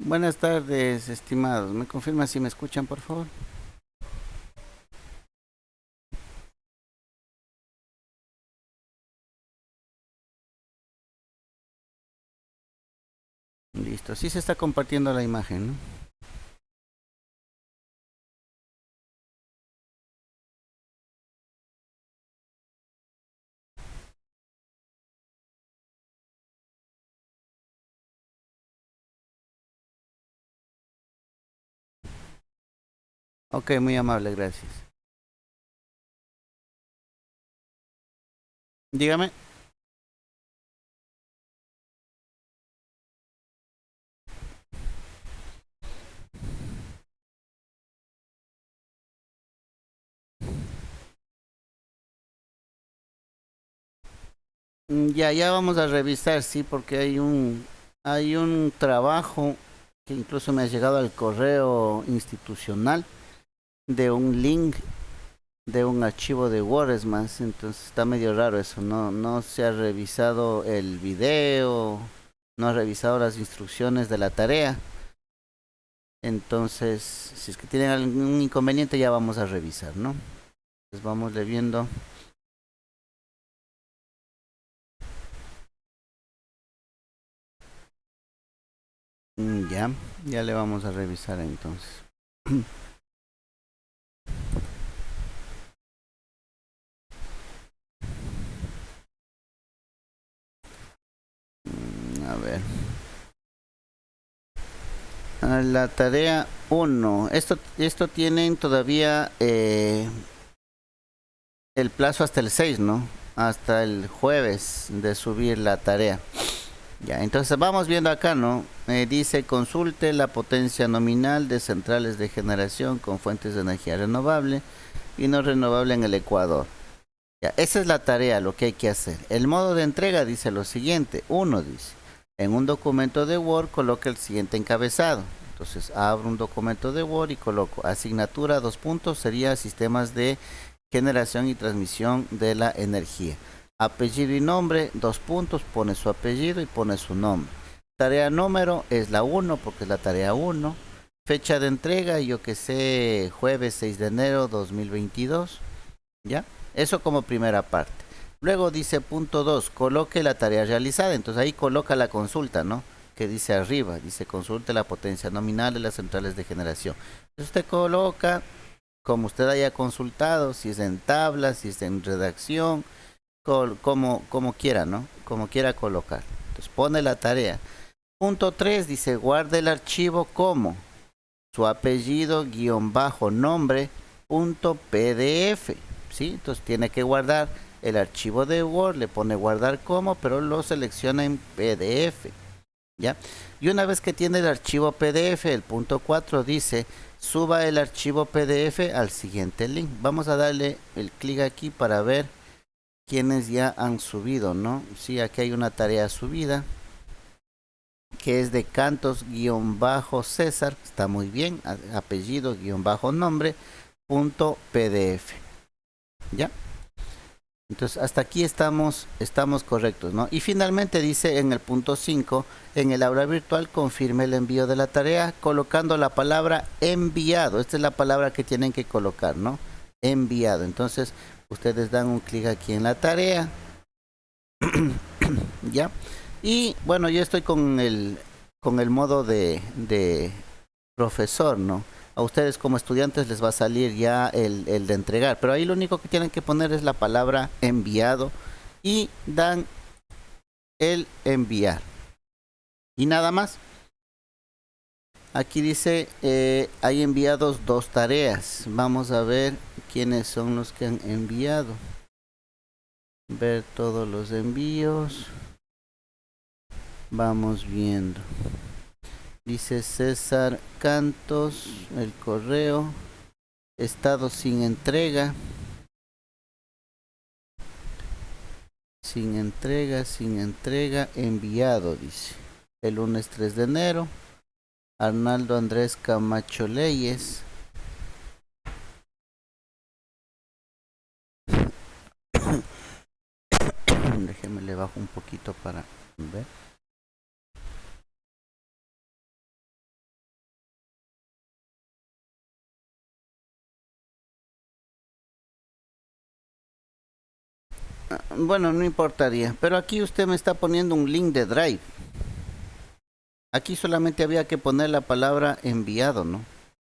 Buenas tardes, estimados. ¿Me confirma si me escuchan, por favor? Listo. Sí se está compartiendo la imagen, ¿no? Ok, muy amable, gracias. Dígame. Ya vamos a revisar, sí, porque hay un trabajo que incluso me ha llegado al correo institucional de un link de un archivo de Word, es más, entonces está medio raro eso. No se ha revisado el video, no ha revisado las instrucciones de la tarea. Entonces, si es que tienen algún inconveniente, ya vamos a revisar, ¿no? Pues vamos viendo. Ya le vamos a revisar entonces. A ver. La tarea uno. Esto tienen todavía el plazo hasta el 6, ¿no? Hasta el jueves de subir la tarea. Ya, entonces vamos viendo acá, ¿no? Dice consulte la potencia nominal de centrales de generación con fuentes de energía renovable y no renovable en el Ecuador. Ya, esa es la tarea, lo que hay que hacer. El modo de entrega dice lo siguiente. Uno dice, en un documento de Word coloca el siguiente encabezado. Entonces abro un documento de Word y coloco asignatura, dos puntos, sería sistemas de generación y transmisión de la energía. Apellido y nombre, dos puntos, pone su apellido y pone su nombre. Tarea número es la uno porque es la tarea uno. Fecha de entrega, yo que sé, jueves 6 de enero 2022. ¿Ya? Eso como primera parte. Luego dice punto 2, coloque la tarea realizada. Entonces ahí coloca la consulta, ¿no? Que dice arriba, dice consulte la potencia nominal de las centrales de generación. Entonces usted coloca como usted haya consultado, si es en tabla, si es en redacción, como quiera, ¿no? Como quiera colocar. Entonces pone la tarea. Punto 3 dice guarde el archivo como su apellido guión bajo nombre punto PDF, ¿sí? Entonces tiene que guardar el archivo de Word, le pone guardar como, pero lo selecciona en PDF, ¿ya? Y una vez que tiene el archivo PDF, el punto 4 dice suba el archivo PDF al siguiente link. Vamos a darle el clic aquí para ver quiénes ya han subido, ¿no? Sí, aquí hay una tarea subida que es de Cantos-César, está muy bien, apellido-nombre, punto PDF, ¿ya? Entonces, hasta aquí estamos correctos, ¿no? Y finalmente dice en el punto 5, en el aula virtual confirme el envío de la tarea colocando la palabra enviado. Esta es la palabra que tienen que colocar, ¿no? Enviado. Entonces, ustedes dan un clic aquí en la tarea, ¿ya? Y bueno, yo estoy con el modo de profesor, ¿no? A ustedes como estudiantes les va a salir ya el de entregar, pero ahí lo único que tienen que poner es la palabra enviado y dan el enviar. Y nada más. Aquí dice, hay enviados dos tareas. Vamos a ver quiénes son los que han enviado. Ver todos los envíos. Vamos viendo. Dice César Cantos, el correo. Estado sin entrega. Sin entrega, enviado, dice. El lunes 3 de enero. Arnaldo Andrés Camacho Leyes. Déjeme le bajo un poquito para ver. Bueno, no importaría, pero aquí usted me está poniendo un link de Drive. Aquí solamente había que poner la palabra enviado, ¿no?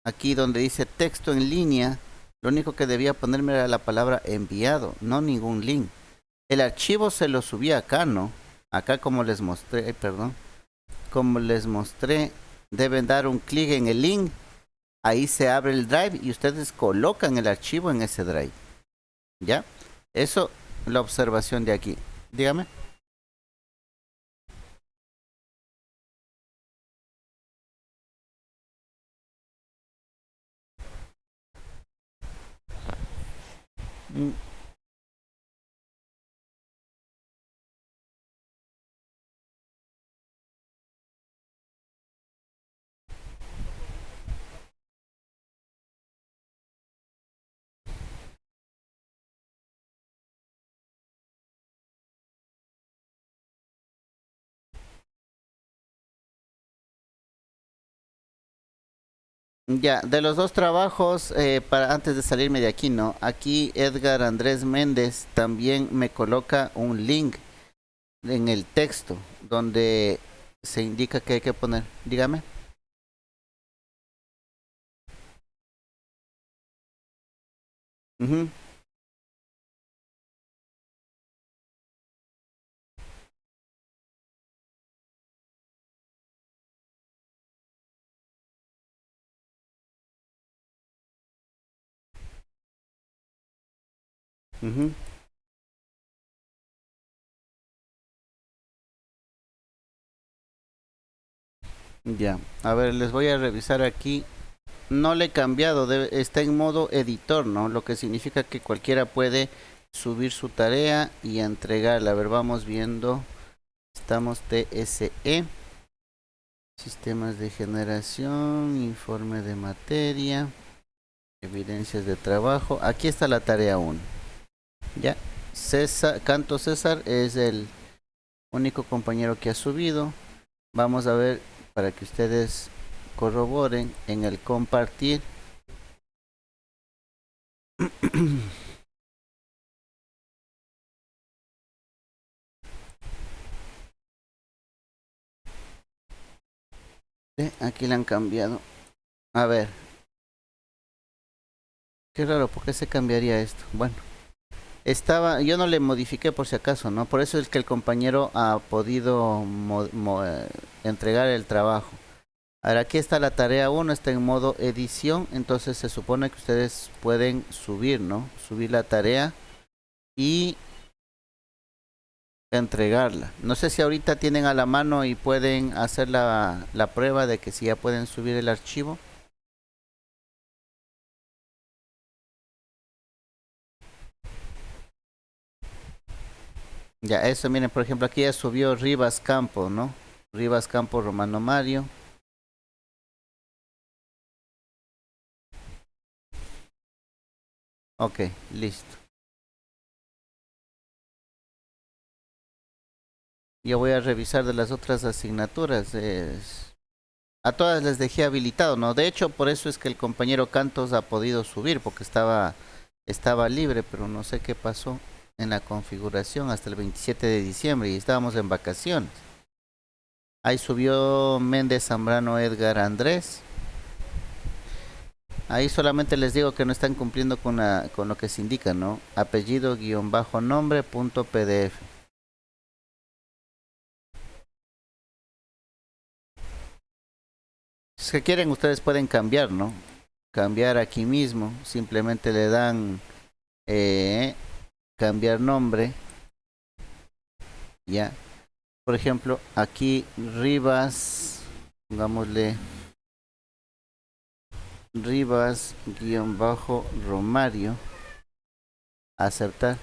Aquí donde dice texto en línea, lo único que debía ponerme era la palabra enviado, no ningún link. El archivo se lo subí acá, ¿no? Acá como les mostré, perdón, como les mostré, deben dar un clic en el link, ahí se abre el Drive y ustedes colocan el archivo en ese Drive. ¿Ya? Eso, la observación de aquí. Dígame. Mm, Ya, de los dos trabajos, para antes de salirme de aquí, ¿no? Aquí Edgar Andrés Méndez también me coloca un link en el texto donde se indica que hay que poner. Dígame. Ujú, ujú. Ya, a ver, les voy a revisar aquí. No le he cambiado, está en modo editor, ¿no? Lo que significa que cualquiera puede subir su tarea y entregarla. A ver, vamos viendo. Estamos TSE, sistemas de generación, informe de materia, evidencias de trabajo. Aquí está la tarea 1. Ya, César, Canto César es el único compañero que ha subido. Vamos a ver para que ustedes corroboren en el compartir. Aquí le han cambiado. A ver, qué raro, ¿por qué se cambiaría esto? Bueno, yo no le modifiqué por si acaso, ¿no? Por eso es que el compañero ha podido entregar el trabajo. Ahora aquí está la tarea 1, está en modo edición, entonces se supone que ustedes pueden subir, ¿no? Subir la tarea y entregarla. No sé si ahorita tienen a la mano y pueden hacer la prueba de que si ya pueden subir el archivo. Ya, eso, miren, por ejemplo, aquí ya subió Rivas Campo, ¿no? Rivas Campo Romano Mario. Ok, listo. Yo voy a revisar de las otras asignaturas. A todas les dejé habilitado, ¿no? De hecho, por eso es que el compañero Cantos ha podido subir, porque estaba libre, pero no sé qué pasó en la configuración hasta el 27 de diciembre y estábamos en vacaciones. Ahí subió Méndez Zambrano Edgar Andrés. Ahí solamente les digo que no están cumpliendo con lo que se indica, ¿no? Apellido guión bajo nombre punto PDF. Si quieren, ustedes pueden cambiar, ¿no? Cambiar aquí mismo. Simplemente le dan eh, cambiar nombre. Ya. Por ejemplo, aquí Rivas. Pongámosle Rivas guión bajo Romario. Aceptar.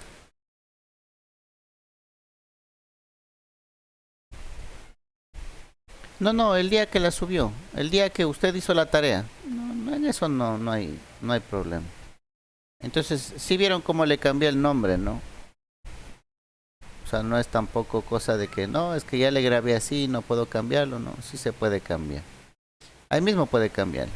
No, no, el día que la subió. El día que usted hizo la tarea. No, en eso no hay problema. Entonces, sí vieron cómo le cambié el nombre, ¿no? O sea, no es tampoco cosa de que no, es que ya le grabé así, no puedo cambiarlo, no, sí se puede cambiar. Ahí mismo puede cambiar.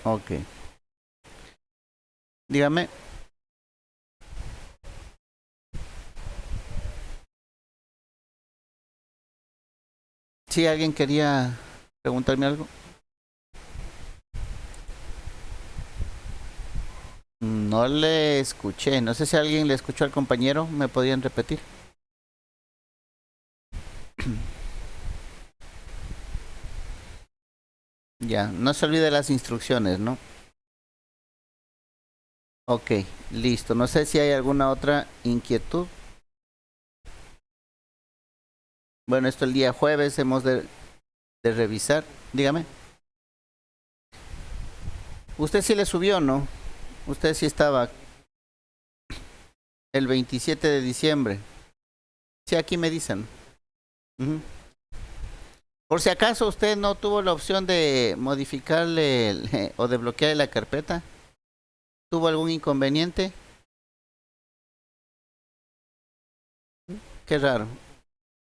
Ok. Dígame. Si alguien quería preguntarme algo. No le escuché. No sé si alguien le escuchó al compañero. ¿Me podían repetir? Ya, no se olvide las instrucciones, ¿no? Ok, listo. No sé si hay alguna otra inquietud. Bueno, esto el día jueves hemos de revisar. Dígame. Usted sí le subió, ¿no? Usted sí estaba el 27 de diciembre. Sí, aquí me dicen. Ujú. Por si acaso usted no tuvo la opción de modificarle o de bloquearle la carpeta. ¿Tuvo algún inconveniente? Qué raro.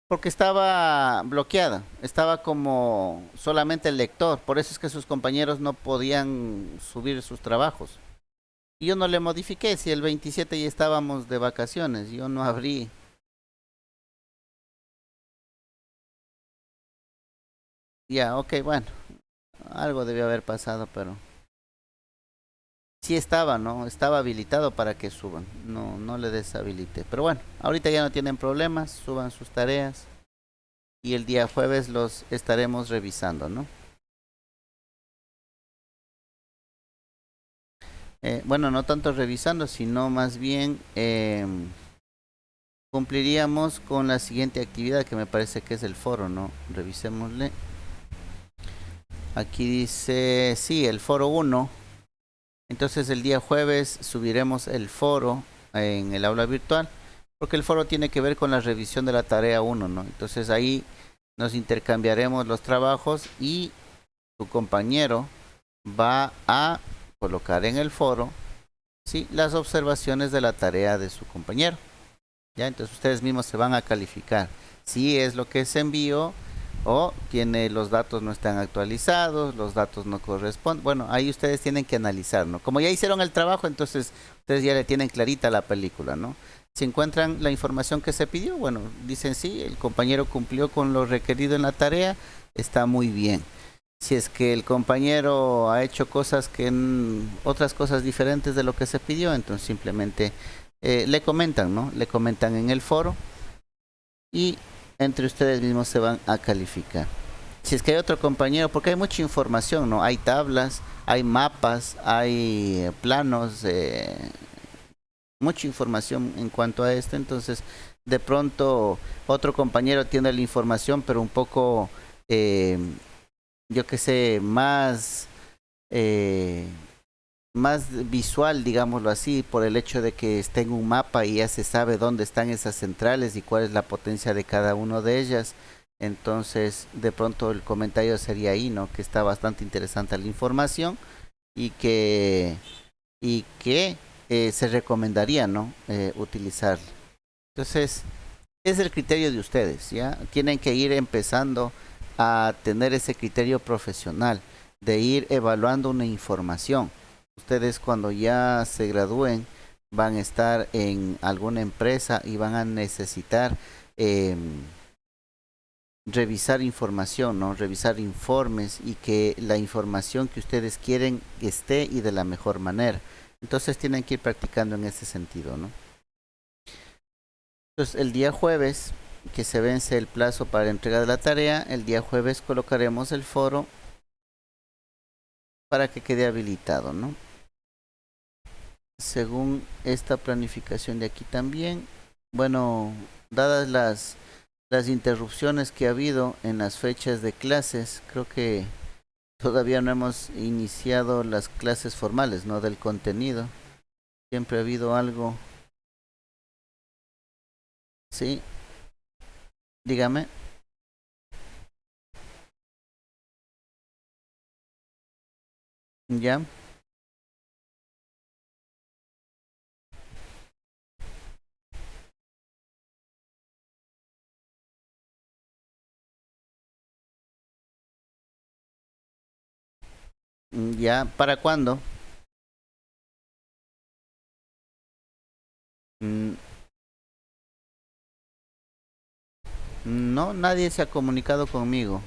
Porque estaba bloqueada, estaba como solamente el lector, por eso es que sus compañeros no podían subir sus trabajos. Y yo no le modifiqué, si el 27 ya estábamos de vacaciones, yo no abrí. Ya, ok, bueno, algo debió haber pasado, pero sí estaba, ¿no? Estaba habilitado para que suban, no, no le deshabilité. Pero bueno, ahorita ya no tienen problemas, suban sus tareas y el día jueves los estaremos revisando, ¿no? Bueno, no tanto revisando, sino más bien cumpliríamos con la siguiente actividad que me parece que es el foro, ¿no? Revisémosle. Aquí dice, sí, el foro uno. Entonces el día jueves subiremos el foro en el aula virtual, porque el foro tiene que ver con la revisión de la tarea uno, ¿no? Entonces ahí nos intercambiaremos los trabajos y tu compañero va a colocar en el foro, sí, las observaciones de la tarea de su compañero. Ya, entonces ustedes mismos se van a calificar si es lo que se envió o tiene los datos no están actualizados, los datos no corresponden. Bueno, ahí ustedes tienen que analizar, ¿no? Como ya hicieron el trabajo, entonces ustedes ya le tienen clarita la película, ¿no? Si encuentran la información que se pidió, bueno, dicen sí, el compañero cumplió con lo requerido en la tarea, está muy bien. Si es que el compañero ha hecho cosas que otras cosas diferentes de lo que se pidió, entonces simplemente le comentan, ¿no? Le comentan en el foro y entre ustedes mismos se van a calificar. Si es que hay otro compañero, porque hay mucha información, ¿no? Hay tablas, hay mapas, hay planos, mucha información en cuanto a esto, entonces de pronto otro compañero tiene la información, pero un poco, eh, yo que sé, eh, más visual, digámoslo así, por el hecho de que esté en un mapa y ya se sabe dónde están esas centrales y cuál es la potencia de cada una de ellas. Entonces, de pronto el comentario sería ahí, ¿no? Que está bastante interesante la información y que se recomendaría, ¿no? Utilizar. Entonces, es el criterio de ustedes, ¿ya? Tienen que ir empezando a tener ese criterio profesional de ir evaluando una información. Ustedes cuando ya se gradúen van a estar en alguna empresa y van a necesitar revisar información, ¿no? Revisar informes y que la información que ustedes quieren esté y de la mejor manera. Entonces tienen que ir practicando en ese sentido, ¿no? Entonces, el día jueves, que se vence el plazo para entrega de la tarea, el día jueves colocaremos el foro para que quede habilitado, ¿no? Según esta planificación de aquí también, bueno, dadas las interrupciones que ha habido en las fechas de clases, creo que todavía no hemos iniciado las clases formales, ¿no? Del contenido. Siempre ha habido algo. Sí, dígame. Ya. Ya, ¿para cuándo? Mm, no, nadie se ha comunicado conmigo.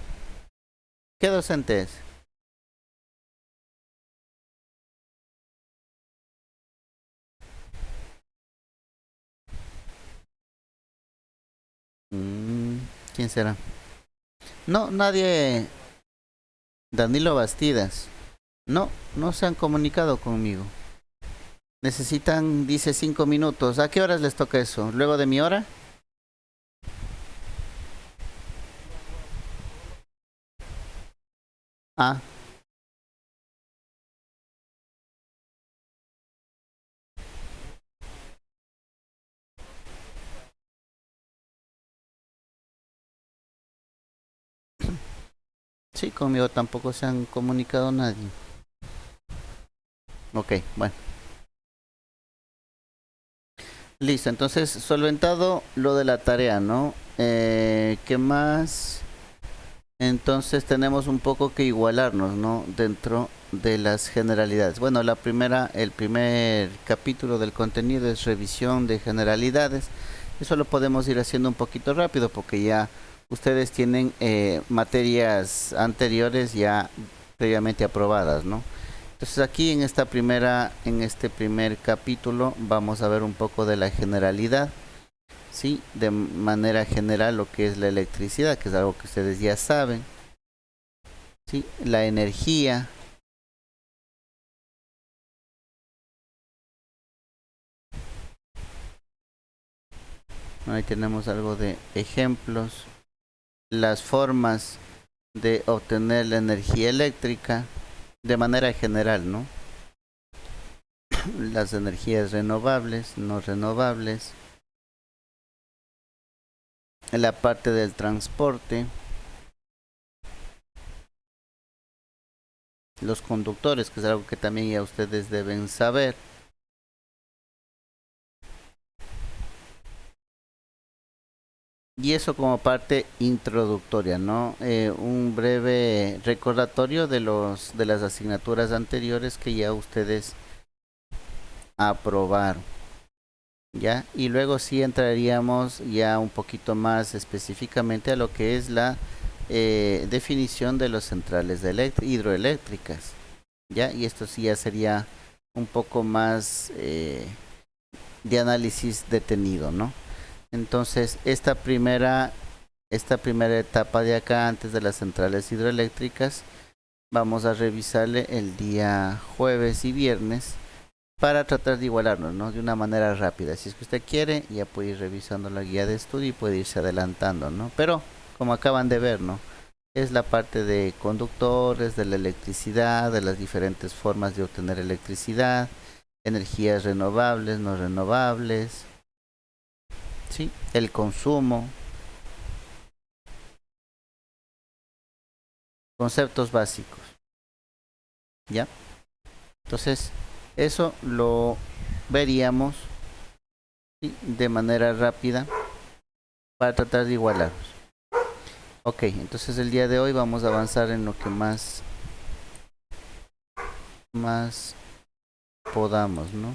¿Qué docente es? Mm, ¿quién será? No, nadie. Danilo Bastidas. No, no se han comunicado conmigo. Necesitan, dice, 5 minutos. ¿A qué horas les toca eso? ¿Luego de mi hora? Ah, sí, conmigo tampoco se han comunicado nadie. Ok, bueno. Listo, entonces solventado lo de la tarea, ¿no? ¿Qué más? Entonces tenemos un poco que igualarnos, ¿no? Dentro de las generalidades. Bueno, el primer capítulo del contenido es revisión de generalidades. Eso lo podemos ir haciendo un poquito rápido porque ya ustedes tienen materias anteriores ya previamente aprobadas, ¿no? Entonces aquí en este primer capítulo vamos a ver un poco de la generalidad, ¿sí? De manera general lo que es la electricidad, que es algo que ustedes ya saben. Sí, la energía. Ahí tenemos algo de ejemplos. Las formas de obtener la energía eléctrica de manera general, ¿no? Las energías renovables, no renovables. La parte del transporte. Los conductores, que es algo que también ya ustedes deben saber. Y eso como parte introductoria, ¿no? Un breve recordatorio de las asignaturas anteriores que ya ustedes aprobaron. ¿Ya? Y luego sí entraríamos ya un poquito más específicamente a lo que es la definición de los centrales hidroeléctricas, ¿ya? Y esto sí ya sería un poco más de análisis detenido, ¿no? Entonces, esta primera etapa de acá, antes de las centrales hidroeléctricas, vamos a revisarle el día jueves y viernes para tratar de igualarnos, ¿no? De una manera rápida. Si es que usted quiere, ya puede ir revisando la guía de estudio y puede irse adelantando, ¿no? Pero, como acaban de ver, ¿no? Es la parte de conductores, de la electricidad, de las diferentes formas de obtener electricidad, energías renovables, no renovables, ¿sí? El consumo, conceptos básicos, ¿ya? Entonces, eso lo veríamos, ¿sí? De manera rápida para tratar de igualarnos. Ok, entonces el día de hoy vamos a avanzar en lo que más podamos, ¿no?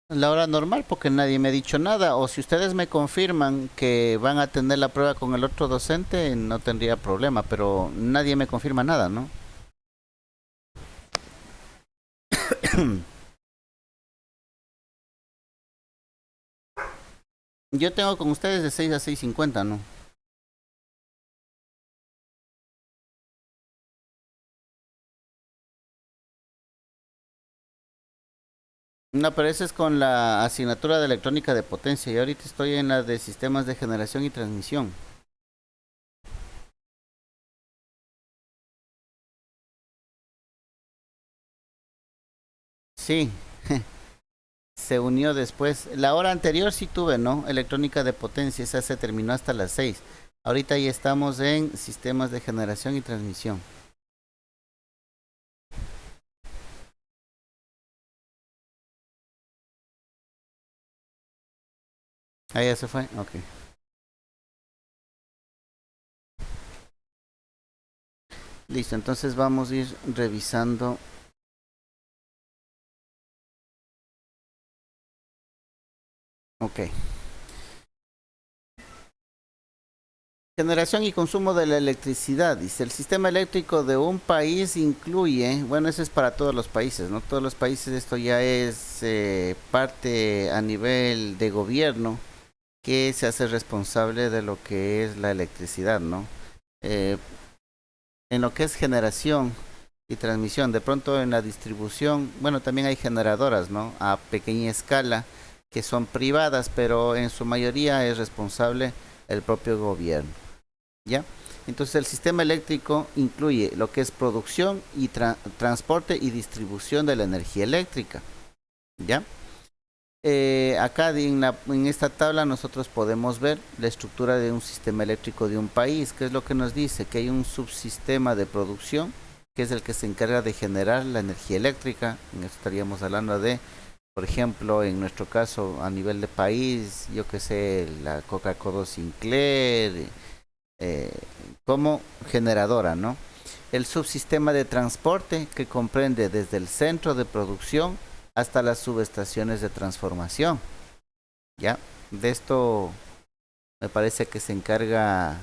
La hora normal porque nadie me ha dicho nada, o si ustedes me confirman que van a tener la prueba con el otro docente, no tendría problema, pero nadie me confirma nada, ¿no? Yo tengo con ustedes de 6 a 6:50, ¿no? No, pero ese es con la asignatura de electrónica de potencia y ahorita estoy en la de sistemas de generación y transmisión. Sí, se unió después. La hora anterior sí tuve, ¿no? Electrónica de potencia, esa se terminó hasta las 6. Ahorita ya estamos en sistemas de generación y transmisión. Ah, ya se fue. Ok. Listo, entonces vamos a ir revisando. Ok. Generación y consumo de la electricidad. Dice, el sistema eléctrico de un país incluye, bueno, eso es para todos los países, ¿no? Todos los países esto ya es parte a nivel de gobierno que se hace responsable de lo que es la electricidad, ¿no? Eh, en lo que es generación y transmisión, de pronto en la distribución, bueno, también hay generadoras, ¿no? A pequeña escala que son privadas, pero en su mayoría es responsable el propio gobierno. ¿Ya? Entonces el sistema eléctrico incluye lo que es producción y transporte y distribución de la energía eléctrica. ¿Ya? Acá en esta tabla nosotros podemos ver la estructura de un sistema eléctrico de un país, que es lo que nos dice que hay un subsistema de producción, que es el que se encarga de generar la energía eléctrica. En esto estaríamos hablando de, por ejemplo, en nuestro caso a nivel de país, yo que sé, la Coca-Cola Sinclair, eh, como generadora, ¿no? El subsistema de transporte que comprende desde el centro de producción hasta las subestaciones de transformación. ¿Ya? De esto me parece que se encarga.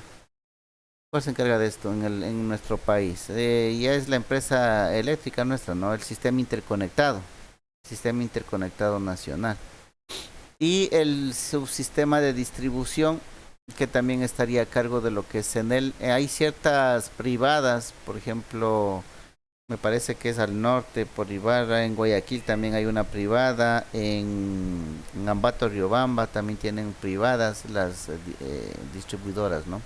¿Cuál se encarga de esto en nuestro país? Ya es la empresa eléctrica nuestra, ¿no? El sistema interconectado nacional. Y el subsistema de distribución que también estaría a cargo de lo que es en él. Hay ciertas privadas, por ejemplo, me parece que es al norte, por Ibarra, en Guayaquil también hay una privada, en Ambato, Riobamba también tienen privadas las distribuidoras, ¿no?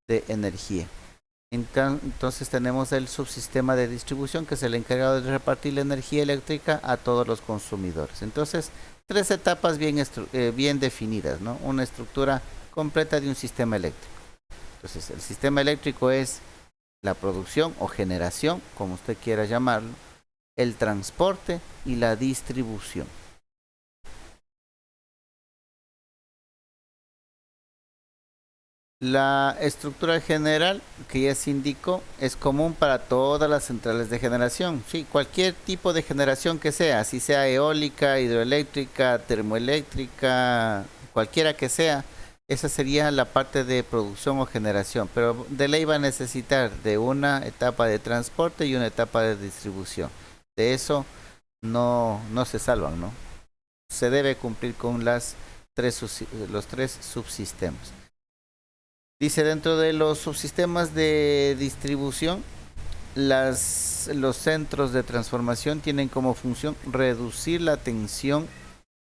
De energía. Entonces tenemos el subsistema de distribución que es el encargado de repartir la energía eléctrica a todos los consumidores. Entonces, tres etapas bien definidas, ¿no? Una estructura completa de un sistema eléctrico. Entonces, el sistema eléctrico es la producción o generación, como usted quiera llamarlo, el transporte y la distribución. La estructura general que ya se indicó es común para todas las centrales de generación. Sí, cualquier tipo de generación que sea, si sea eólica, hidroeléctrica, termoeléctrica, cualquiera que sea, esa sería la parte de producción o generación. Pero de ley va a necesitar de una etapa de transporte y una etapa de distribución. De eso no se salvan, ¿no? Se debe cumplir con los tres subsistemas. Dice, dentro de los subsistemas de distribución, los centros de transformación tienen como función reducir la tensión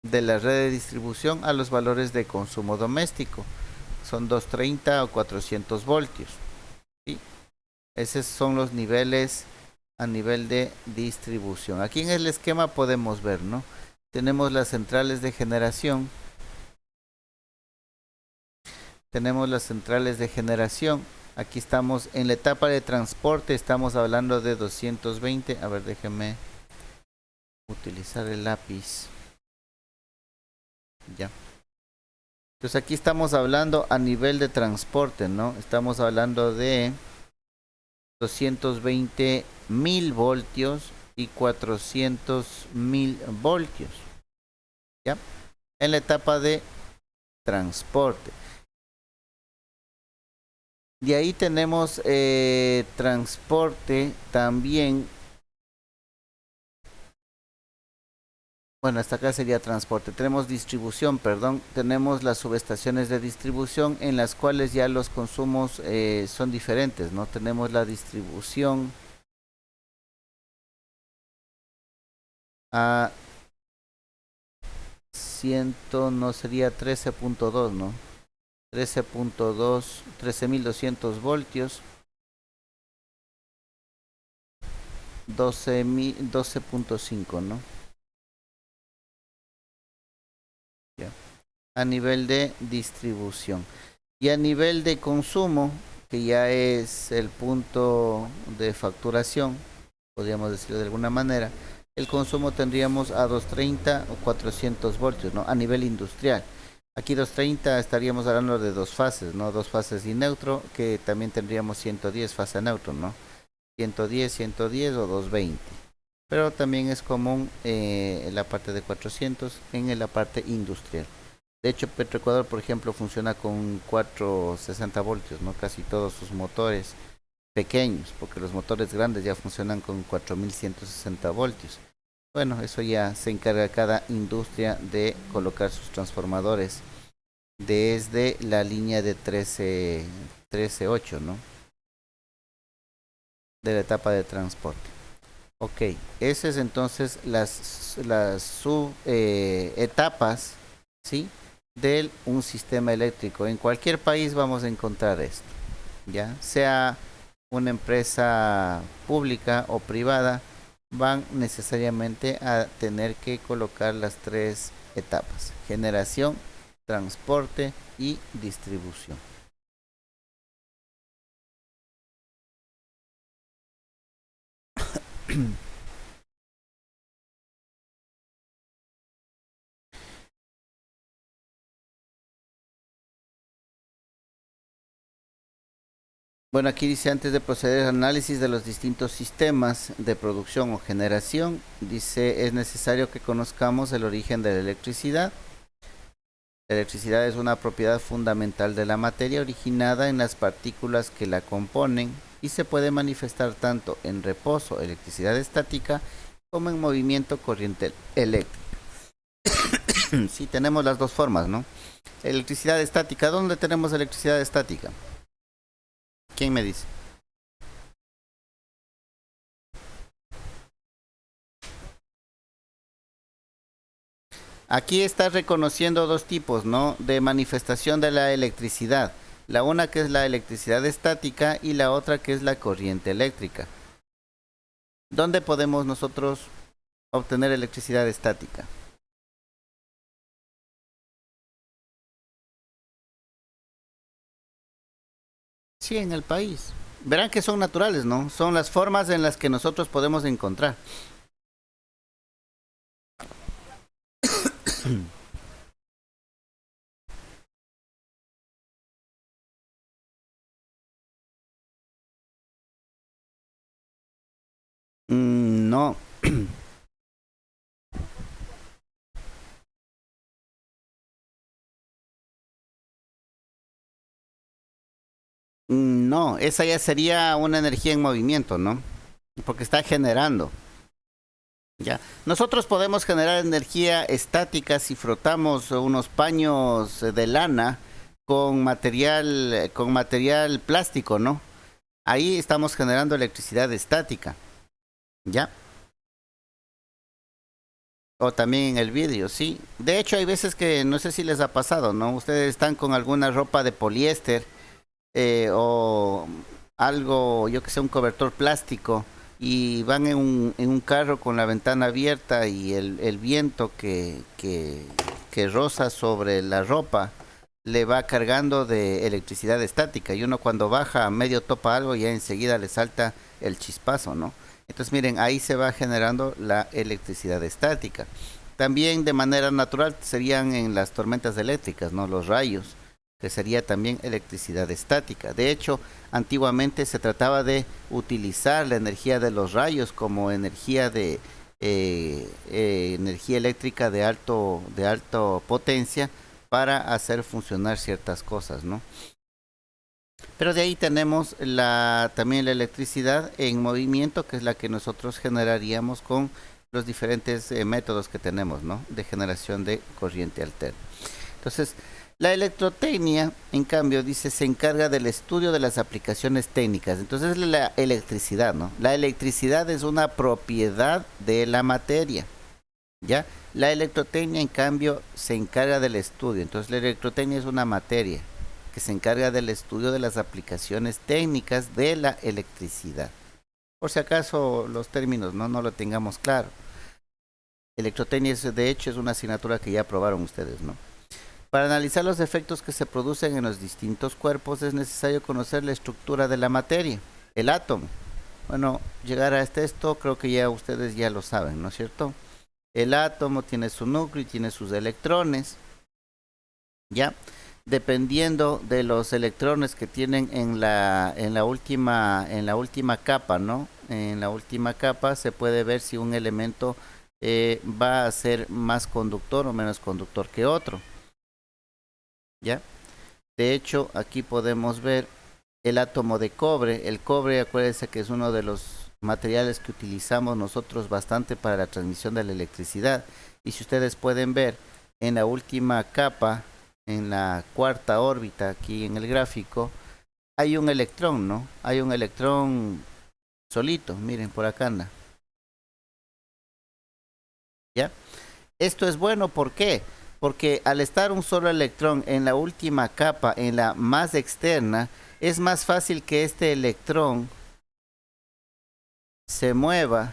de la red de distribución a los valores de consumo doméstico. Son 230 o 400 voltios. ¿Sí? Esos son los niveles a nivel de distribución. Aquí en el esquema podemos ver, ¿no? Tenemos las centrales de generación. Aquí estamos en la etapa de transporte, estamos hablando de 220. A ver, déjeme utilizar el lápiz. Ya. Entonces aquí estamos hablando a nivel de transporte, ¿no? Estamos hablando de 220.000 voltios y 400.000 voltios. ¿Ya? En la etapa de transporte. De ahí tenemos transporte también. Bueno, hasta acá sería transporte. Tenemos distribución, perdón. Tenemos las subestaciones de distribución en las cuales ya los consumos son diferentes, ¿no? Tenemos la distribución a 100, no sería 13.2, ¿no? 13.2, 13.200 voltios, 12.5, ¿no? Ya. A nivel de distribución. Y a nivel de consumo, que ya es el punto de facturación, podríamos decirlo de alguna manera, el consumo tendríamos a 230 o 400 voltios, ¿no? A nivel industrial. Aquí 230 estaríamos hablando de dos fases, ¿no? Dos fases y neutro, que también tendríamos 110 fase neutro, ¿no? 110, 110 o 220. Pero también es común en la parte de 400 en la parte industrial. De hecho, Petroecuador, por ejemplo, funciona con 460 voltios, ¿no? Casi todos sus motores pequeños, porque los motores grandes ya funcionan con 4160 voltios. Bueno, eso ya se encarga cada industria de colocar sus transformadores desde la línea de 13.8, ¿no? De la etapa de transporte. Ok, esas es entonces las sub etapas, ¿sí? De un sistema eléctrico. En cualquier país vamos a encontrar esto, ¿ya? Sea una empresa pública o privada, van necesariamente a tener que colocar las tres etapas: generación, transporte y distribución. Bueno, aquí dice: antes de proceder al análisis de los distintos sistemas de producción o generación, dice, es necesario que conozcamos el origen de la electricidad. La electricidad es una propiedad fundamental de la materia originada en las partículas que la componen y se puede manifestar tanto en reposo, electricidad estática, como en movimiento, corriente eléctrica. Sí, tenemos las dos formas, ¿no? Electricidad estática. ¿Dónde tenemos electricidad estática? ¿Quién me dice? Aquí está reconociendo dos tipos, ¿no? De manifestación de la electricidad. La una que es la electricidad estática y la otra que es la corriente eléctrica. ¿Dónde podemos nosotros obtener electricidad estática? Sí, en el país. Verán que son naturales, ¿no? Son las formas en las que nosotros podemos encontrar. No. No, esa ya sería una energía en movimiento, ¿no? Porque está generando. Ya. Nosotros podemos generar energía estática si frotamos unos paños de lana con material plástico, ¿no? Ahí estamos generando electricidad estática, ¿ya? O también en el vidrio, sí. De hecho, hay veces que no sé si les ha pasado, ¿no? Ustedes están con alguna ropa de poliéster o algo, yo que sé, un cobertor plástico y van en un carro con la ventana abierta y el viento que roza sobre la ropa le va cargando de electricidad estática y uno cuando baja a medio topa algo ya enseguida le salta el chispazo, ¿no? Entonces miren, ahí se va generando la electricidad estática. También de manera natural serían en las tormentas eléctricas, ¿no? Los rayos, que sería también electricidad estática. De hecho, antiguamente se trataba de utilizar la energía de los rayos como energía de energía eléctrica de alto potencia para hacer funcionar ciertas cosas, ¿no? Pero de ahí tenemos también la electricidad en movimiento, que es la que nosotros generaríamos con los diferentes métodos que tenemos, ¿no? De generación de corriente alterna. Entonces, la electrotecnia, en cambio, dice, se encarga del estudio de las aplicaciones técnicas. Entonces, la electricidad, ¿no? La electricidad es una propiedad de la materia, ¿ya? La electrotecnia, en cambio, se encarga del estudio. Entonces, la electrotecnia es una materia que se encarga del estudio de las aplicaciones técnicas de la electricidad. Por si acaso los términos no lo tengamos claro. Electrotecnia, de hecho, es una asignatura que ya aprobaron ustedes, ¿no? Para analizar los efectos que se producen en los distintos cuerpos es necesario conocer la estructura de la materia, el átomo. Bueno, llegar a esto creo que ya ustedes ya lo saben, ¿no es cierto? El átomo tiene su núcleo y tiene sus electrones. ¿ya? Dependiendo de los electrones que tienen en la última capa, ¿no? En la última capa se puede ver si un elemento va a ser más conductor o menos conductor que otro, ¿ya? De hecho, aquí podemos ver el átomo de cobre. El cobre, acuérdense que es uno de los materiales que utilizamos nosotros bastante para la transmisión de la electricidad. Y si ustedes pueden ver en la última capa, en la cuarta órbita, aquí en el gráfico, hay un electrón, ¿no? Hay un electrón solito, miren, por acá anda, ¿ya? Esto es bueno, ¿por qué? Porque al estar un solo electrón en la última capa, en la más externa, es más fácil que este electrón se mueva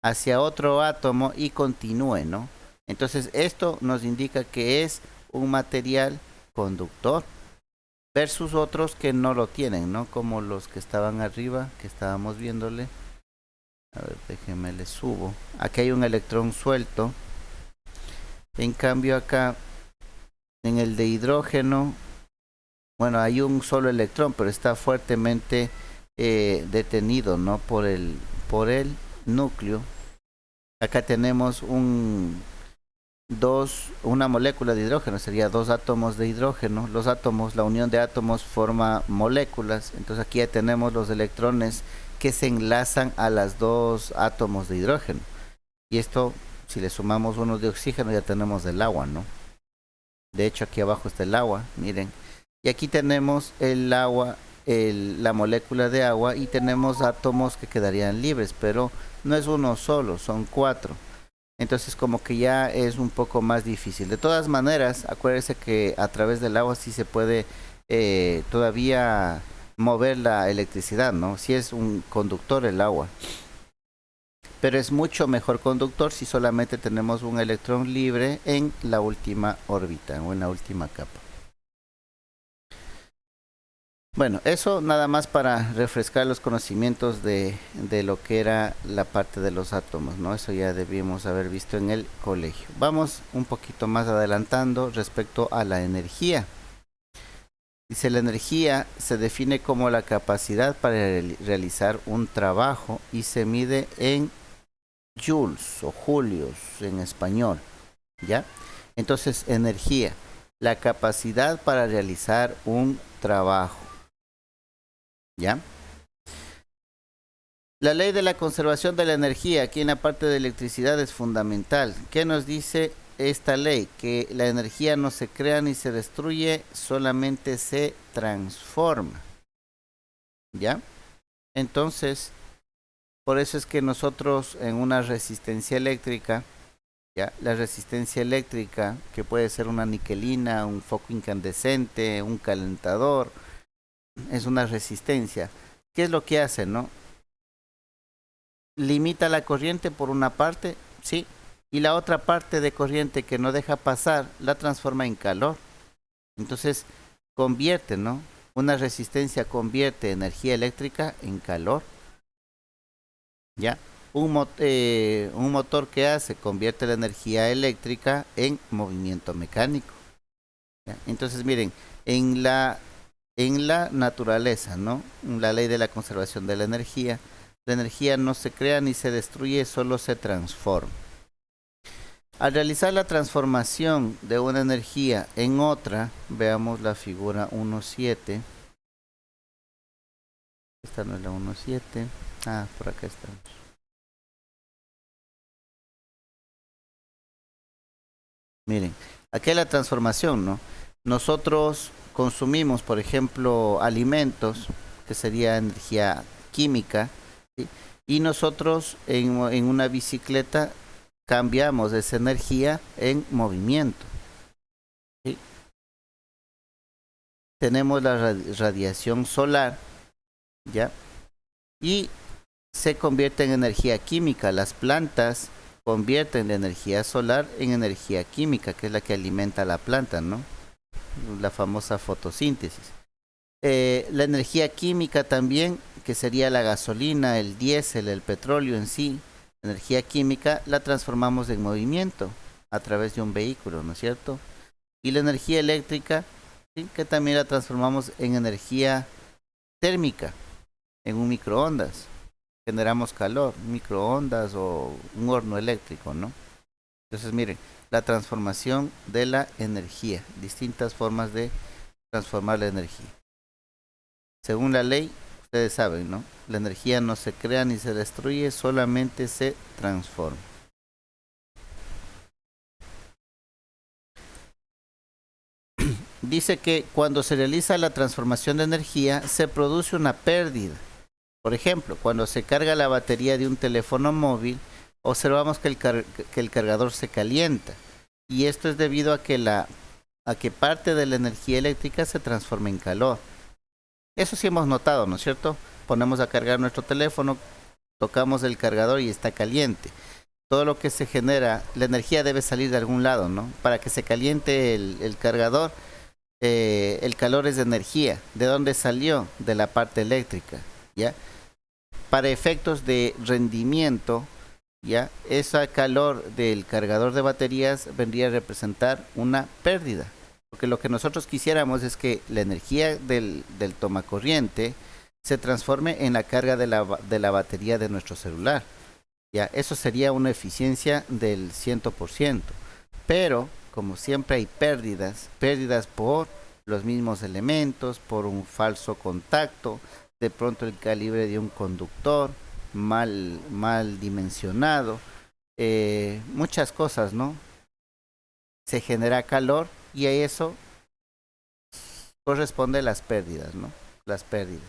hacia otro átomo y continúe, ¿no? Entonces esto nos indica que es un material conductor versus otros que no lo tienen, ¿no? Como los que estaban arriba, que estábamos viéndole. A ver, déjenme le subo. Aquí hay un electrón suelto. En cambio acá, en el de hidrógeno, bueno, hay un solo electrón, pero está fuertemente detenido, ¿no? Por el núcleo. Acá tenemos una molécula de hidrógeno, sería dos átomos de hidrógeno. Los átomos, la unión de átomos forma moléculas. Entonces aquí ya tenemos los electrones que se enlazan a las dos átomos de hidrógeno. Y esto, si le sumamos uno de oxígeno, ya tenemos el agua, ¿no? De hecho, aquí abajo está el agua, miren. Y aquí tenemos el agua, la molécula de agua, y tenemos átomos que quedarían libres, pero no es uno solo, son 4. Entonces como que ya es un poco más difícil. De todas maneras, acuérdense que a través del agua sí se puede todavía mover la electricidad, ¿no? Si es un conductor el agua. Pero es mucho mejor conductor si solamente tenemos un electrón libre en la última órbita o en la última capa. Bueno, eso nada más para refrescar los conocimientos de lo que era la parte de los átomos, ¿no? Eso ya debíamos haber visto en el colegio. Vamos un poquito más adelantando respecto a la energía. Dice, la energía se define como la capacidad para realizar un trabajo y se mide en joules o julios en español, ¿ya? Entonces, energía, la capacidad para realizar un trabajo, ¿ya? La ley de la conservación de la energía, aquí en la parte de electricidad, es fundamental. ¿Qué nos dice esta ley? Que la energía no se crea ni se destruye, solamente se transforma, ¿ya? Entonces, por eso es que nosotros en una resistencia eléctrica, ¿ya? La resistencia eléctrica, que puede ser una niquelina, un foco incandescente, un calentador, es una resistencia. ¿Qué es lo que hace, no? Limita la corriente por una parte, sí, y la otra parte de corriente que no deja pasar la transforma en calor. Entonces convierte, ¿no? Una resistencia convierte energía eléctrica en calor, ¿ya? Un motor que hace convierte la energía eléctrica en movimiento mecánico, ¿ya? Entonces miren, en la naturaleza, ¿no? La ley de la conservación de la energía no se crea ni se destruye, solo se transforma. Al realizar la transformación de una energía en otra, veamos la figura 1.7. Esta no es la 1.7. Ah, por acá estamos. Miren, aquí hay la transformación, ¿no? Nosotros consumimos, por ejemplo, alimentos, que sería energía química, ¿sí? Y nosotros en una bicicleta cambiamos esa energía en movimiento, ¿sí? Tenemos la radiación solar, ¿ya? Y se convierte en energía química. Las plantas convierten la energía solar en energía química, que es la que alimenta a la planta, ¿no? La famosa fotosíntesis. La energía química también, que sería la gasolina, el diésel, el petróleo en sí, energía química, la transformamos en movimiento a través de un vehículo, ¿no es cierto? Y la energía eléctrica, ¿sí? Que también la transformamos en energía térmica, en un microondas. Generamos calor, microondas o un horno eléctrico, ¿no? Entonces, miren, la transformación de la energía, distintas formas de transformar la energía. Según la ley, ustedes saben, ¿no? La energía no se crea ni se destruye, solamente se transforma. Dice que cuando se realiza la transformación de energía, se produce una pérdida. Por ejemplo, cuando se carga la batería de un teléfono móvil, observamos que el cargador se calienta. Y esto es debido a que parte de la energía eléctrica se transforma en calor. Eso sí hemos notado, ¿no es cierto? Ponemos a cargar nuestro teléfono, tocamos el cargador y está caliente. Todo lo que se genera, la energía debe salir de algún lado, ¿no? Para que se caliente el cargador, el calor es de energía. ¿De dónde salió? De la parte eléctrica, ¿ya? Para efectos de rendimiento, ¿ya? Ese calor del cargador de baterías vendría a representar una pérdida. Porque lo que nosotros quisiéramos es que la energía del tomacorriente se transforme en la carga de la batería de nuestro celular. Ya, eso sería una eficiencia del 100%. Pero, como siempre hay pérdidas por los mismos elementos, por un falso contacto, de pronto el calibre de un conductor mal dimensionado, muchas cosas, ¿no? Se genera calor y a eso corresponde las pérdidas, ¿no? Las pérdidas.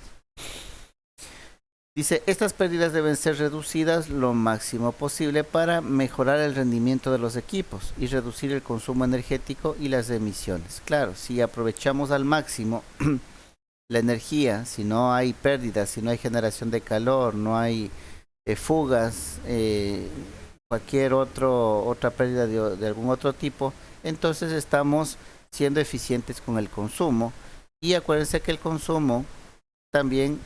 Dice, estas pérdidas deben ser reducidas lo máximo posible para mejorar el rendimiento de los equipos y reducir el consumo energético y las emisiones. Claro, si aprovechamos al máximo la energía, si no hay pérdidas, si no hay generación de calor, no hay fugas, cualquier otra pérdida de algún otro tipo, entonces estamos siendo eficientes con el consumo. Y acuérdense que el consumo también,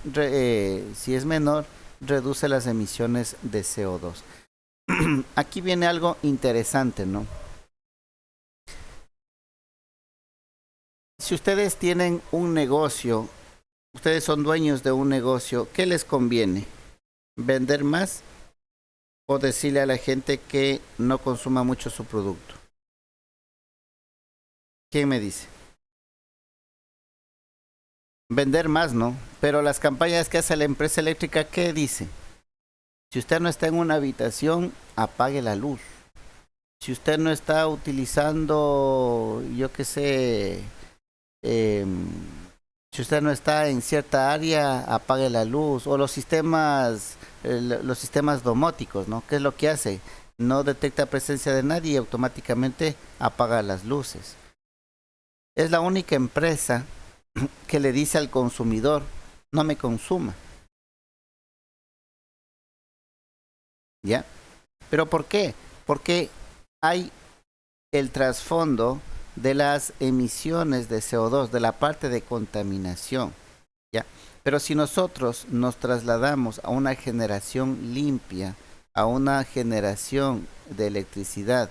si es menor, reduce las emisiones de CO2. Aquí viene algo interesante, ¿no? Si ustedes tienen un negocio, ustedes son dueños de un negocio, ¿qué les conviene? ¿Vender más o decirle a la gente que no consuma mucho su producto? ¿Quién me dice? Vender más, ¿no? Pero las campañas que hace la empresa eléctrica, ¿qué dice? Si usted no está en una habitación, apague la luz. Si usted no está utilizando, yo qué sé, si usted no está en cierta área, apague la luz. O los sistemas domóticos, ¿no? ¿Qué es lo que hace? No detecta presencia de nadie y automáticamente apaga las luces. Es la única empresa que le dice al consumidor, no me consuma. ¿Ya? ¿Pero por qué? Porque hay el trasfondo de las emisiones de CO2, de la parte de contaminación. ¿Ya? Pero si nosotros nos trasladamos a una generación limpia, a una generación de electricidad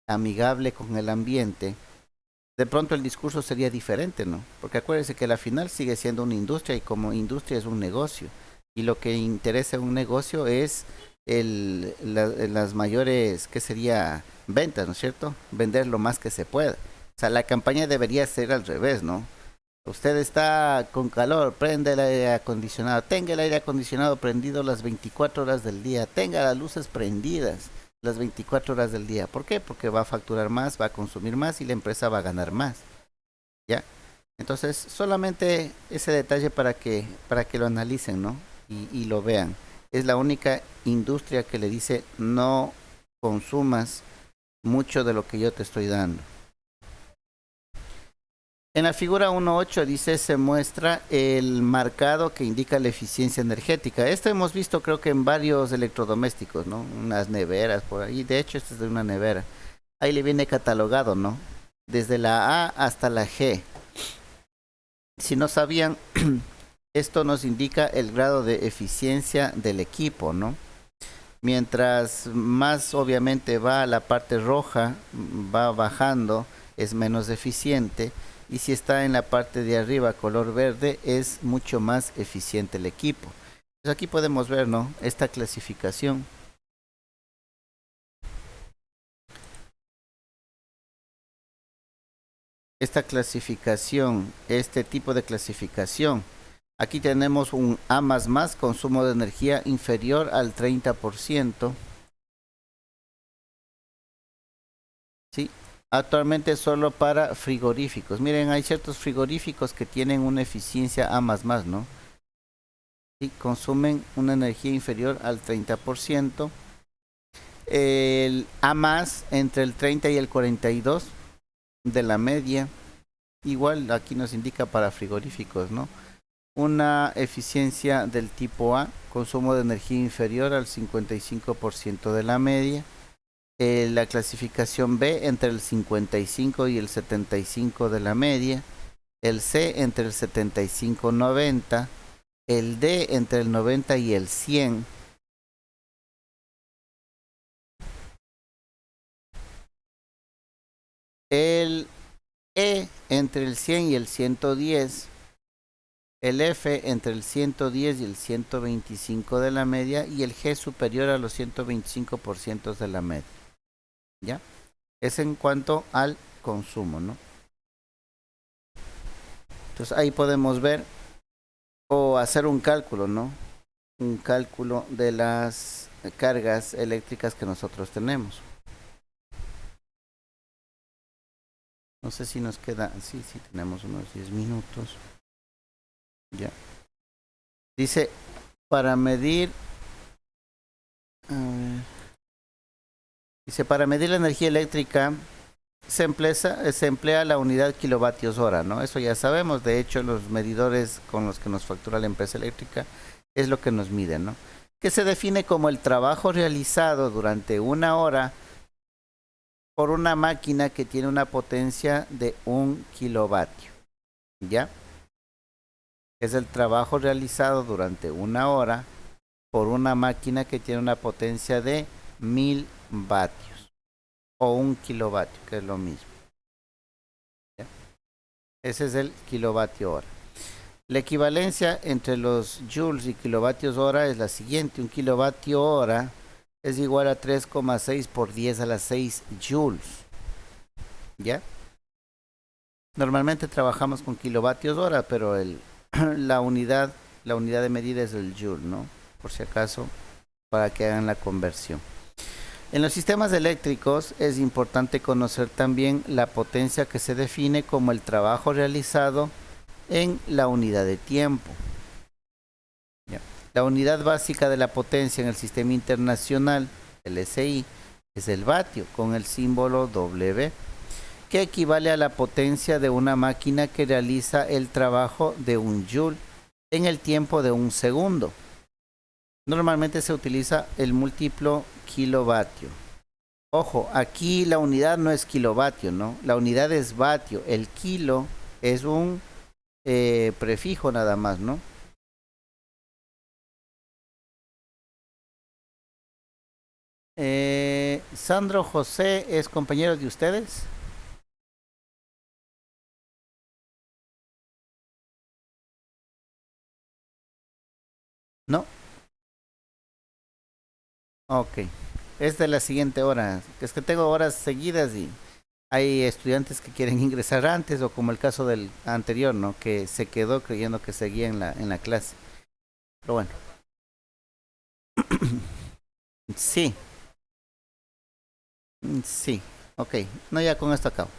amigable con el ambiente, de pronto el discurso sería diferente, ¿no? Porque acuérdense que la final sigue siendo una industria y como industria es un negocio. Y lo que interesa en un negocio es las mayores, ¿qué sería? Ventas, ¿no es cierto? Vender lo más que se pueda. O sea, la campaña debería ser al revés, ¿no? Usted está con calor, prende el aire acondicionado, tenga el aire acondicionado prendido las 24 horas del día, tenga las luces prendidas las 24 horas del día. ¿Por qué? Porque va a facturar más, va a consumir más y la empresa va a ganar más. ¿Ya? Entonces, solamente ese detalle para que lo analicen, ¿no? Y lo vean. Es la única industria que le dice no consumas mucho de lo que yo te estoy dando. En la figura 1.8 dice se muestra el marcado que indica la eficiencia energética. Esto hemos visto creo que en varios electrodomésticos, ¿no? Unas neveras por ahí. De hecho, esta es de una nevera. Ahí le viene catalogado, ¿no? Desde la A hasta la G. Si no sabían, esto nos indica el grado de eficiencia del equipo, ¿no? Mientras más obviamente va la parte roja, va bajando es menos eficiente, y si está en la parte de arriba color verde es mucho más eficiente el equipo. Pues aquí podemos ver, ¿no?, esta clasificación. Esta clasificación, este tipo de clasificación. Aquí tenemos un A++, consumo de energía inferior al 30%. Sí, actualmente solo para frigoríficos. Miren, hay ciertos frigoríficos que tienen una eficiencia A++, ¿no? Y consumen una energía inferior al 30%. El A+, entre el 30 y el 42 de la media. Igual aquí nos indica para frigoríficos, ¿no? Una eficiencia del tipo A, consumo de energía inferior al 55% de la media. La clasificación B entre el 55 y el 75 de la media. El C entre el 75 y 90. El D entre el 90 y el 100. El E entre el 100 y el 110. El F entre el 110 y el 125 de la media, y el G superior a los 125% de la media. ¿Ya? Es en cuanto al consumo, ¿no? Entonces ahí podemos ver o hacer un cálculo, ¿no? Un cálculo de las cargas eléctricas que nosotros tenemos. No sé si nos queda, sí, tenemos unos 10 minutos. Ya. Dice, para medir, a ver, dice, para medir la energía eléctrica se emplea la unidad kilovatios hora, ¿no? Eso ya sabemos. De hecho, los medidores con los que nos factura la empresa eléctrica es lo que nos mide, ¿no? Que se define como el trabajo realizado durante una hora por una máquina que tiene una potencia de 1 kilovatio. ¿Ya? Es el trabajo realizado durante una hora por una máquina que tiene una potencia de 1000 vatios o 1 kilovatio, que es lo mismo. ¿Ya? Ese es el kilovatio hora. La equivalencia entre los joules y kilovatios hora es la siguiente. Un kilovatio hora es igual a 3,6 por 10 a la 6 joules. ¿Ya? Normalmente trabajamos con kilovatios hora, pero la unidad de medida es el joule, ¿no? Por si acaso, para que hagan la conversión. En los sistemas eléctricos es importante conocer también la potencia, que se define como el trabajo realizado en la unidad de tiempo. ¿Ya? La unidad básica de la potencia en el sistema internacional, el SI, es el vatio, con el símbolo W, que equivale a la potencia de una máquina que realiza el trabajo de 1 joule en el tiempo de 1 segundo. Normalmente se utiliza el múltiplo kilovatio. Ojo, aquí la unidad no es kilovatio, ¿no? La unidad es vatio. El kilo es un prefijo nada más, ¿no? Sandro José, ¿es compañero de ustedes? No. Ok. Es de la siguiente hora. Es que tengo horas seguidas y hay estudiantes que quieren ingresar antes, o como el caso del anterior, ¿no? Que se quedó creyendo que seguía en la clase. Pero bueno. Sí, sí. Ok. No, ya con esto acabo.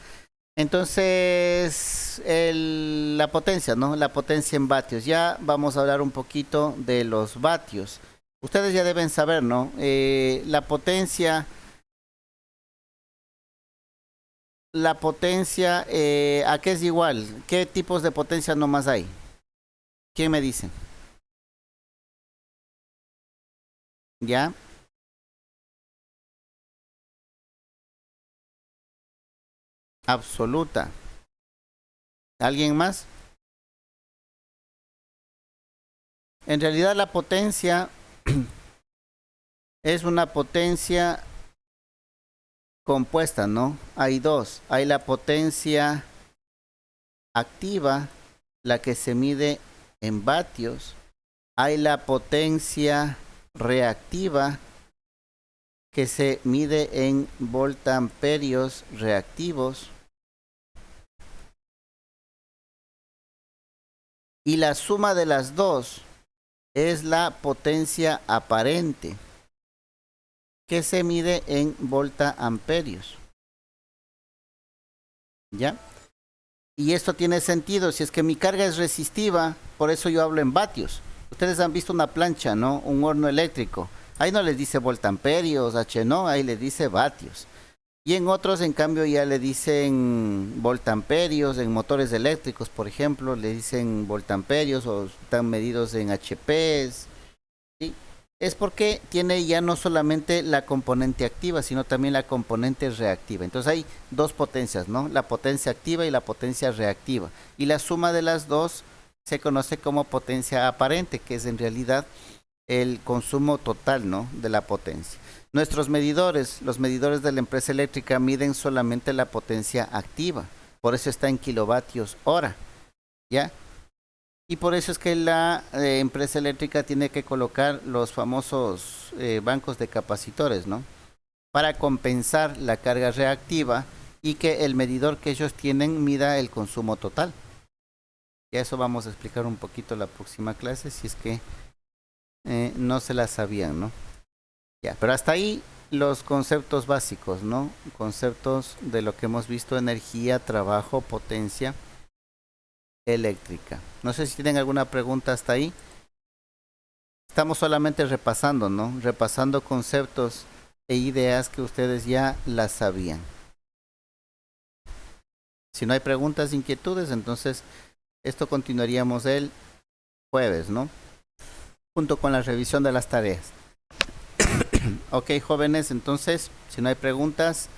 Entonces, la potencia, ¿no? La potencia en vatios. Ya vamos a hablar un poquito de los vatios. Ustedes ya deben saber, ¿no? La potencia, ¿a qué es igual? ¿Qué tipos de potencia nomás hay? ¿Quién me dice? ¿Ya? Absoluta. ¿Alguien más? En realidad la potencia es una potencia compuesta, ¿no? Hay dos. Hay la potencia activa, la que se mide en vatios. Hay la potencia reactiva, que se mide en voltamperios reactivos. Y la suma de las dos es la potencia aparente, que se mide en voltamperios. ¿Ya? Y esto tiene sentido, si es que mi carga es resistiva, por eso yo hablo en vatios. Ustedes han visto una plancha, ¿no? Un horno eléctrico. Ahí no les dice voltamperios, H no, ahí les dice vatios. Y en otros, en cambio, ya le dicen voltamperios, en motores eléctricos, por ejemplo, le dicen voltamperios o están medidos en HPs. ¿Sí? Es porque tiene ya no solamente la componente activa, sino también la componente reactiva. Entonces hay dos potencias, ¿no? La potencia activa y la potencia reactiva. Y la suma de las dos se conoce como potencia aparente, que es en realidad el consumo total, ¿no? De la potencia. Nuestros medidores, los medidores de la empresa eléctrica, miden solamente la potencia activa. Por eso está en kilovatios hora, ¿ya? Y por eso es que la empresa eléctrica tiene que colocar los famosos bancos de capacitores, ¿no? Para compensar la carga reactiva y que el medidor que ellos tienen mida el consumo total. Y eso vamos a explicar un poquito la próxima clase, si es que no se la sabían, ¿no? Ya, pero hasta ahí los conceptos básicos, ¿no? Conceptos de lo que hemos visto: energía, trabajo, potencia eléctrica. No sé si tienen alguna pregunta hasta ahí. Estamos solamente repasando, ¿no? Repasando conceptos e ideas que ustedes ya las sabían. Si no hay preguntas, inquietudes, entonces esto continuaríamos el jueves, ¿no? Junto con la revisión de las tareas. Ok, jóvenes, entonces, si no hay preguntas,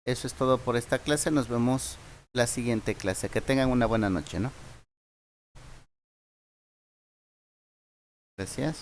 eso es todo por esta clase. Nos vemos la siguiente clase. Que tengan una buena noche, ¿no? Gracias.